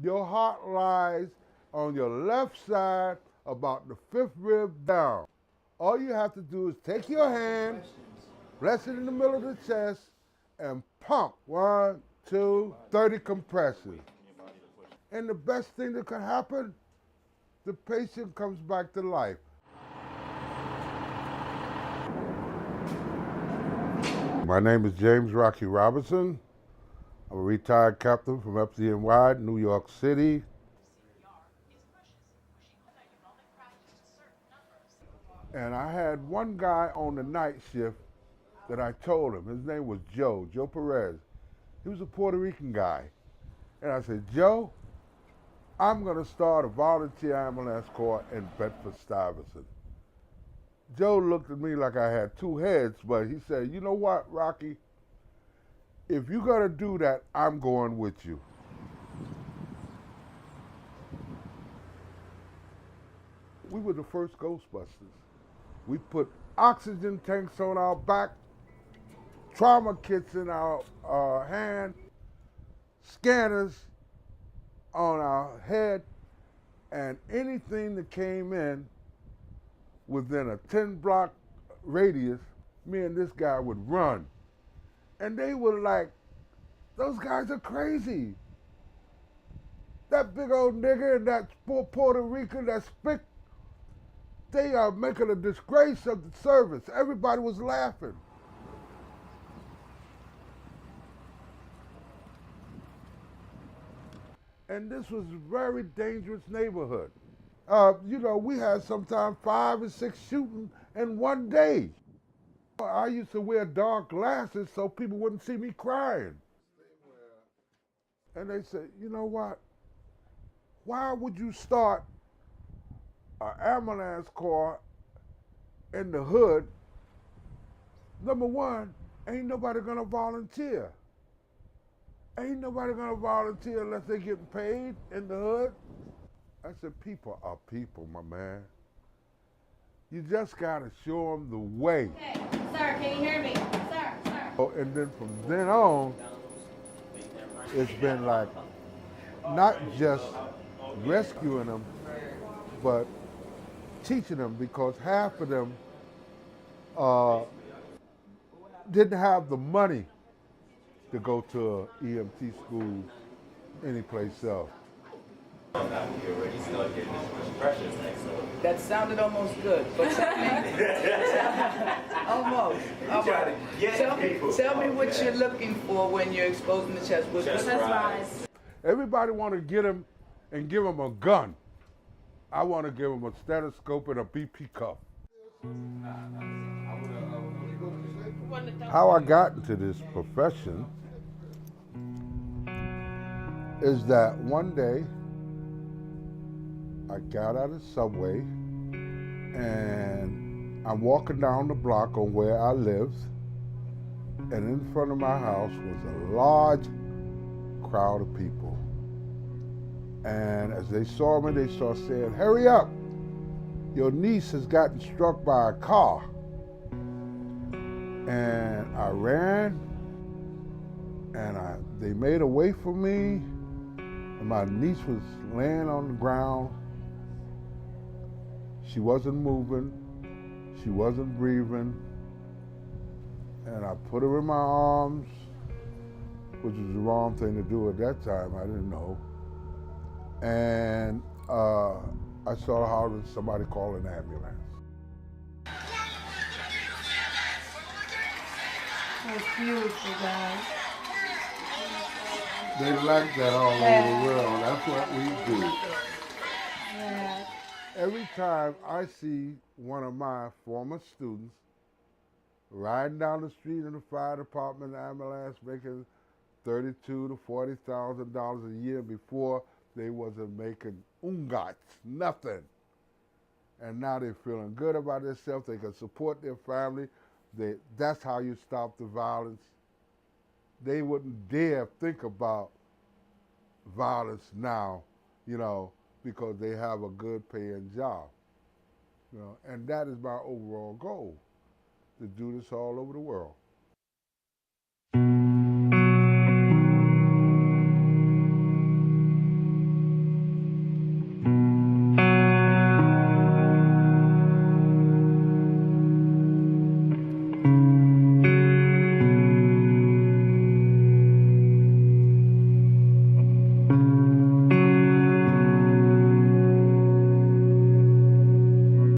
Your heart lies on your left side about the fifth rib down. All you have to do is take your hand, rest it in the middle of the chest, and pump. 1, 2, 30 compressions. And the best thing that can happen, the patient comes back to life. My name is James Rocky Robinson. I'm a retired captain from FDNY, New York City. And I had one guy on the night shift that I told him, his name was Joe Perez. He was a Puerto Rican guy. And I said, Joe, I'm gonna start a volunteer ambulance corps in Bedford-Stuyvesant. Joe looked at me like I had two heads, but he said, you know what, Rocky? If you're gonna do that, I'm going with you. We were the first Ghostbusters. We put oxygen tanks on our back, trauma kits in our hand, scanners on our head, and anything that came in within a 10-block radius, me and this guy would run. And they were like, those guys are crazy. That big old nigger and that poor Puerto Rican, that spick, they are making a disgrace of the service. Everybody was laughing. And this was a very dangerous neighborhood. We had sometimes 5 or 6 shooting in one day. I used to wear dark glasses so people wouldn't see me crying. And they said, you know what? Why would you start an ambulance corps in the hood? Number one, ain't nobody gonna volunteer. Ain't nobody gonna volunteer unless they getting paid in the hood. I said, people are people, my man. You just gotta show them the way. Hey, sir, can you hear me? Sir. Oh, and then from then on, it's been like not just rescuing them, but teaching them, because half of them didn't have the money to go to EMT school anyplace else. That sounded almost good, but tell me, almost. Tell me what you're looking for when you're exposing the chest. Chest rise. Everybody want to get him and give him a gun. I want to give him a stethoscope and a BP cuff. How I got into this profession is that one day I got out of the subway and I'm walking down the block on where I lived, and in front of my house was a large crowd of people. And as they saw me, they started saying, hurry up, your niece has gotten struck by a car. And I ran, and they made a way for me, and my niece was laying on the ground. She wasn't moving, she wasn't breathing, and I put her in my arms, which was the wrong thing to do at that time, I didn't know. And I started hollering, somebody call an ambulance. That's beautiful, guys. They like that all over the world. That's what we do. Yeah. Every time I see one of my former students riding down the street in the fire department ambulance making $32,000 to $40,000 a year, before they wasn't making ungats, nothing. And now they're feeling good about themselves. They can support their family. That's how you stop the violence. They wouldn't dare think about violence now, because they have a good paying job. And that is my overall goal, to do this all over the world.